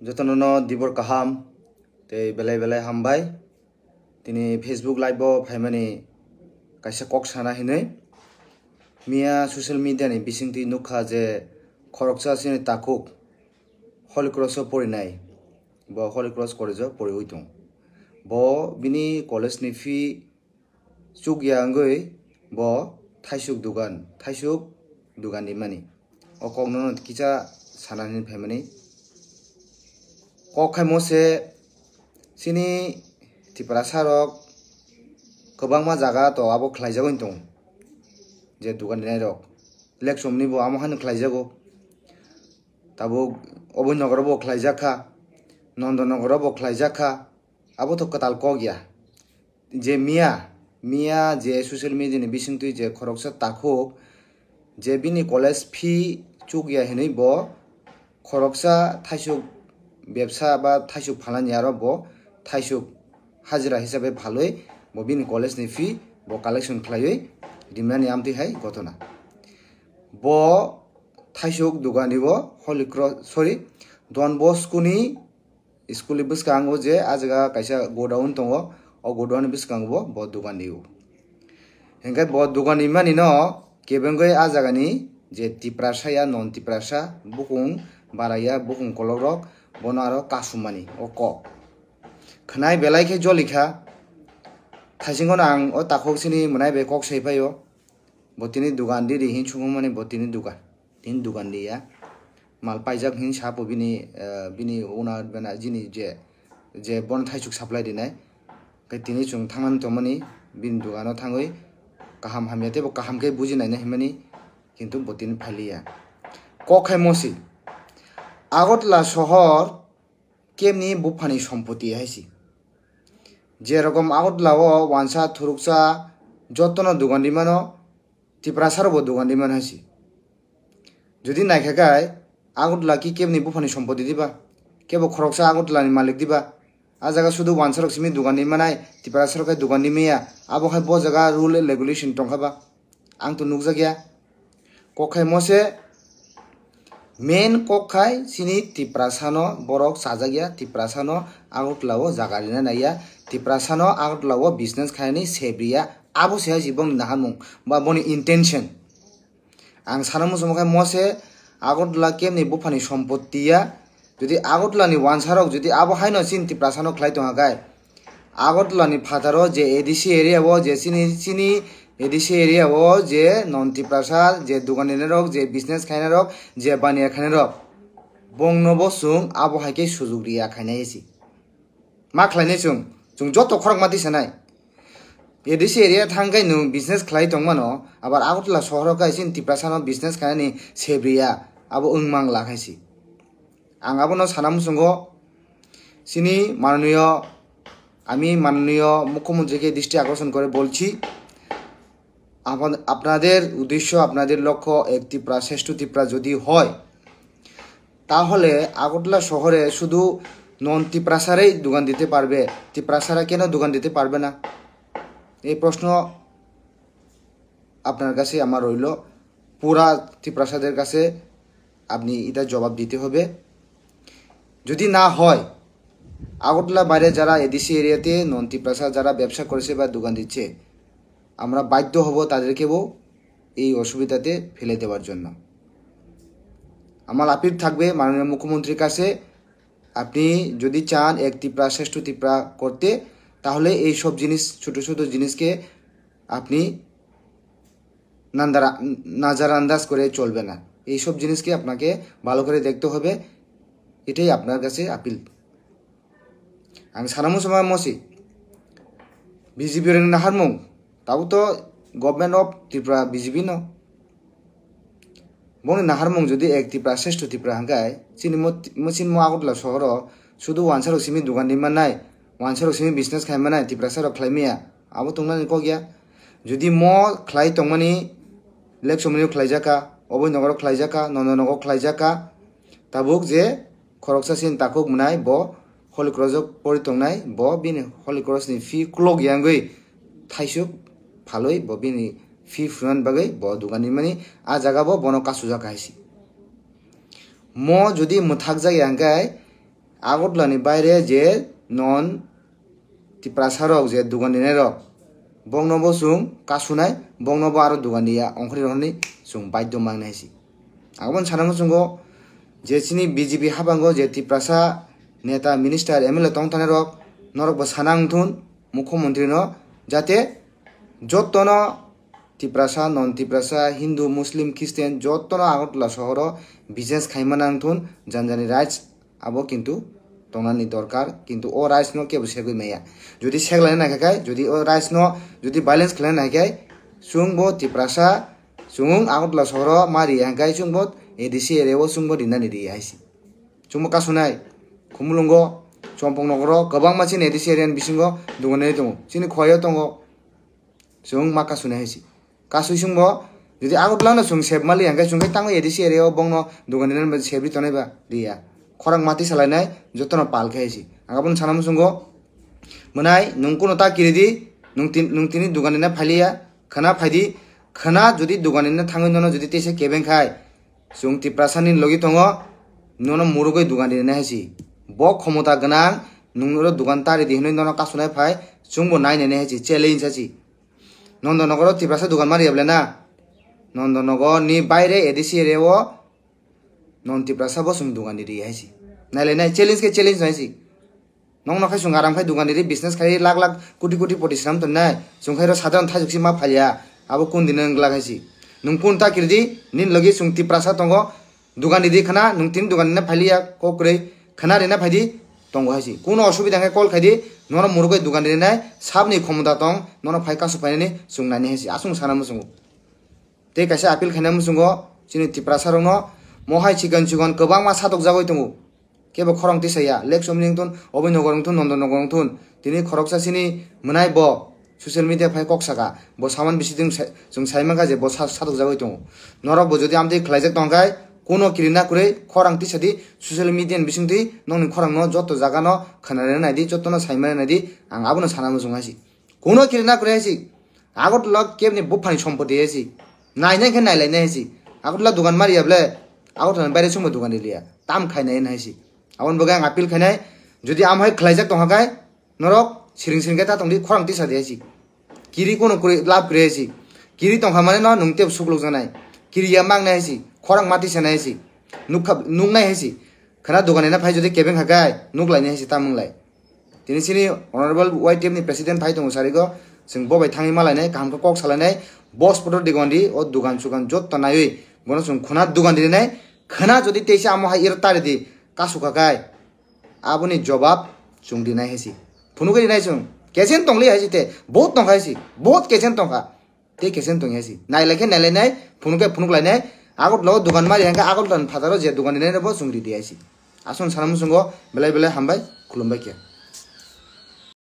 যতননো দিবর কাহাম তে বেলাই বেলাই হামবাই তিনি ফেসবুক লাইভ ফাইমানি কাইসা কক সানা হিनै মিয়া social media ni bisingti nukha je khoroksa sini takuk holy cross porinai bo holy cross korejo pori uitung bo bini college ni fee chugya angoi bo thaisuk dugan ni mani o kongno kicha sanani family kokai mose sini tipra sarok kobangma jaga to abo khlaijago intung je dugan ni rok leksom ni bo amo han khlaijago tabo obonogor bo khlaijaka nondonogor bo khlaijaka abo to katal ko gya je miya je social media ni bisingtui je khoroksa takhuk je bini college fee chugya hinai bo khoroksa thaisuk ব্যবসা বা থাইসুক ফালানি আরো ব থাইসুক হাজিরা হিসাবে ভালোই ব বিনি college নি ফি ব কালেকশন খালাই ডিমানি আমতি হাই ঘটনা ব থাইসুক দোকানি ব Holy Cross sorry Don বস্কুনি school বিসকাঙ্গো যে আজগা কাইসা গোডাউন দङ অ গোডাউন বিসকাঙ্গো ব দোকান দিও হেঙ্গাই ব দোকান ইমানি ন কেবেঙ্গই আজাগানি যে টিপ্রাসায়া নন টিপ্রাসা বুকুং বারাইয়া বুকুং কলরক bonaro kasumani oko khnai belai khe jolikha thaisingon ang o takhok sini munai be kok sei phayo botini dugan di hin chungmani botini dugan dia mal paijak hin sapo bini owner bena jini je bon thaisuk supply dinai kai tini chung thangman tomani bin dugano thangoi kaham hamiate bo kaham ke bujinai na himani kintu botini phaliya kokhai mosi Agartala শহর কেমনি বুফানি সম্পত্তি হাইছি যেরকম আগতলাও ওয়ানসা থুরুকসা যতন দোকানি মানো টিপ্রাসারবো দোকানি মান হাইছি যদি নাইখাগাই আগতলা কি কেমনি বুফানি সম্পত্তি দিবা কেবো খরকসা আগতলানি মালিক দিবা আ জায়গা শুধু ওয়ানসারক সিমি দোকানি মানাই টিপ্রাসারকাই দোকানি মেয়া আবহাই ব জায়গা রুল রেগুলেশন টংখাবা আং তো নুকজাগিয়া কখাই মসে man kokai sini tiprasano borok sajagya tiprasano agutlawo jagarina naya tiprasano agutlawo business khaini sebriya abo seha jibong nahamung ba boni intention ang sanamu somokai mose agutla kemni bufani সম্পত্তিয়া যদি আগতলানি ওয়ানসারক যদি abo haino sin tiprasano khlai tongagai আগতলানি ফাদারো যে ADC area ও যে sini ADC area ও যে non টিপ্রাসার যে দোকানিনেরক যে business খাইনারক যে বানিয়া খাইনারক বংনবসুং আবহাইকে সুযোগ দিয়া খাইনাইছি মা খাইনাই जों যত খরক মাতি সানাই এডিসি এরিয়া থাঙ্গাই নু বিজনেস খাই দংমানো আবার আগতলা শহরক আইসিন টিপ্রাসানো বিজনেস খাইনি সেব্রিয়া আবো উংমাং লাখাইছি আং আবনো সানামুসুঙ্গ সিনি আমি মাননীয় মুখ্যমন্ত্রীকে দৃষ্টি আকর্ষণ করে বলছি আপনাদের উদ্দেশ্য আপনাদের লক্ষ্য একটি শ্রেষ্ঠ টিপ্রা যদি হয় তাহলে আগতলা শহরে শুধু নন টিপ্রাসারেই দোকান দিতে পারবে টিপ্রাসারা কেন দোকান দিতে পারবে না এই প্রশ্ন আপনার কাছে আমার রইল পুরা টিপ্রাসাদের কাছে আপনি এটা জবাব দিতে হবে যদি না হয় আগতলা বাইরে যারা এডিসি এরিয়াতে নন টিপ্রাসা যারা ব্যবসা করেছে বা দোকান দিচ্ছে আমরা বাধ্য হব তাদেরকেও এই অসুবিধাতে ফেলে দেওয়ার জন্য আমার আপিল থাকবে মাননীয় মুখ্যমন্ত্রীর কাছে আপনি যদি চান এক টিপ্রা শ্রেষ্ঠ টিপ্রা করতে তাহলে এই সব জিনিস ছোট ছোট জিনিসকে আপনি নাজারান্দাজ করে চলবে না এই সব জিনিসকে আপনাকে ভালো করে দেখতে হবে এটাই আপনার কাছে আপিল আমি সারামু সময় মসি বিজেপি রেং নাহারমুং তাও তো গভর্নমেন্ট অফ ত্রিপুরা বিজেপি ন বনি নাহারমুং যদি এক ত্রিপুরা শ্রেষ্ঠ ত্রিপুরা হাঙ্গাই চিনি আগতলা শহর শুধু ওয়ানসারক সিমি দোকান দিমান নাই ওয়ানসারক সিমি বিজনেস খাইমান নাই ত্রিপুরা সারক খাইমিয়া আবো তংনানি ক গিয়া যদি খ্লাই তংমানি লেকসমনিও খ্লাইজাকা অবৈনগরক খ্লাইজাকা নন্দনগর খ্লাইজাকা তাবুক যে খরকসা সিন তাকুক মুনাই ব হলি ক্রসক পরি তংনাই ব বিনি হলি ক্রসনি ফি ক্লগ ইয়াঙ্গই থাইসুক ভালোই ব বিনি ফি ফুরান বাগৈ ব দোকানি মানি আ জায়গা ব বন কাসু জায়গা হাইছি যদি মুথাক যায় আঙ্গাই আগতলানি বাইরে যে নন টিপ্রাসারক যে দুগান দিনাই রক বংনবো সুং কাসুনাই বংনবো আরো দুগান দিয়া অংখরি রহনি সুং বাধ্য মাংনাইছি আগবন সানামো সুंगो যে চিনি বিজেপি হাবাঙ্গো যে টিপ্রাসা নেতা মিনিস্টার এমএলএ তংথানে রক নরক বো সানাংথুন মুখ্যমন্ত্রী ন যাতে যতন টিপ্রাসা নন টিপ্রাসা হিন্দু মুসলিম খ্রিস্টান যতন আগতলা শহর বিজনেস খাইমানাংথুন জানজানি রাইটস আবো কিন্তু তংনানি দরকার কিন্তু ও রাইটস ন কেবো সেগুই মেয়া যদি সেগলানি নাইখাই যদি ও রাইটস ন যদি ব্যালেন্স খাইলানি নাইখাই সুংবো টিপ্রাসা সুং আগতলা শহর মারি হাंखाय सुंबो एडिसि एरियाव सुंबो दिनानि रि आइसि सुंबो कासुनाय खुमुलुंगो चम्पं नगरो गोबां मानसि एडिसि एरियानि बिसिंगो दुगने दङ सिनि खयाव दङ सुं मा कासुनाय आइसि कासु सुंबो जुदि আগতलानो सुं सेबमालि हांखाय सुंखाय तांगो एडिसि एरियाव बंनो दुगने सेबरि तनायबा रिया खरां माति सालायनाय जतनो पालखाय आइसि आगाबन सानाम सुंगो मोनाय नंकुनो ता किरिदि नंतिनि दुगने फालिया खाना फाइदि खाना जुदि दुगने थाङै ननो जुदि तेसे केबेंखाय सुं टिप्रासानि लगि दङ ननो मुरुगै दुगान दिने हाइसि ब क्षमता गोनां नंरो दुगान तारि दिहनै ननो कासुनाय फाय सुंबो नायनानै हाइसि চ্যালেঞ্জ हाइसि नन्दनगर टिप्रासा दुगान मारियाब्ला ना नन्दनगर नि बाइरे एडिसि एरियाव नन टिप्रासाबो सुं दुगान दिरि हाइसि नायलायनाय চ্যালেঞ্জ के চ্যালেঞ্ज हाइसि नंग नखाय सुं आरामखाय दुगान दिरि बिजनेस खाय लाख लाख कोटी कोटी परिश्रम तनाय सुंखायरो साधारण थाजुकसि मा फालिया आबो कोन दिन लागायसि नंकुन ता किरदि निन लगे सुं टिप्रासा तंगो दुगान दिदि खाना नंतिन दुगान ने फालिया कोक्रै खाना रेना फाइदि तंगो हाइसि कोनो असुबिदा खाय कल खायदि ननो मुरुगै दुगान दिनै साबनि क्षमता तं ननो फायकासु फायनानि सुं नानि हाइसि आसुं सानामु सुंगो ते कासे आपिल खायनामु सुंगो सिनि टिप्रासा रंनो महाय चिकन चिकन गोबां मा सादक जागै दङ केबो खरंति साया लेक समनिंथुन अबैनगरंथुन नन्दनगरंथुन दिनै खरकसासिनि मोनाय ब सोशल मीडिया फाय कक्सागा ब सामान बिसिदिं जों साइमागा जे ब सादक जागै दङ नरक ब जदि आमदि खलाइजाक दंगाय कोनो किरिना कुरै खरांति सादि सोशल मीडिया बिसिंथि नंनि खरांनो जत जागानो खानारे नायदि जतनो साइमारे नायदि आं आबोनो सानामु जोंहासि कोनो किरिना कुरै हासि आगत लग केबनि बफानि सम्पति हासि नायनाय के नायलायनाय हासि आगत ला दुगान मारियाब्ले आगत बायरे सुंबो दुगान दिलिया ताम खायनाय हासि आवन बगा आं आपिल खायनाय जदि आमहाय खलाइजाक दंहागाय नरक सिरिं सिरिंगा ता तंदि खरांति सादि हासि किरि कोनो कुरै लाभ कुरै हासि किरि तंखा माने न नंते सुगलक जानाय किरिया मांनाय हासि खरां माति सानाय हासि नुंनाय हासि खाना दुगानैना फाय जदि केबें हागाय नुगलायनाय हासि तामुंलाय दिनैसिनि अनरेबल वाइटिएफ नि प्रेसिडेंट फाय दङ सारिगो जों बबाय थाङै मालायनाय गाहामखौ कक सालायनाय बस पटर दिगन्दी ओ दुगान सुगान जत नायै बनो जों खुना दुगान दिनै खाना जदि तेसे आमहाय इरतारिदि कासुखागाय आबुनि जवाब जों दिनाय हासि फुनुगै दिनाय जों केसेन तंलै हासि ते बहुत तंखायसि बहुत केसेन तंखा ते केसेन तंयासि नायलायखे नायलायनाय फुनुगै फुनुगलायनाय आगत लो दुगान मारि हांगा आगत लन फादारो जे दुगान दिनै बो जों रिदि हासि आसन सानामु जोंगो बेलाय बेलाय हामबाय खुलुमबाय के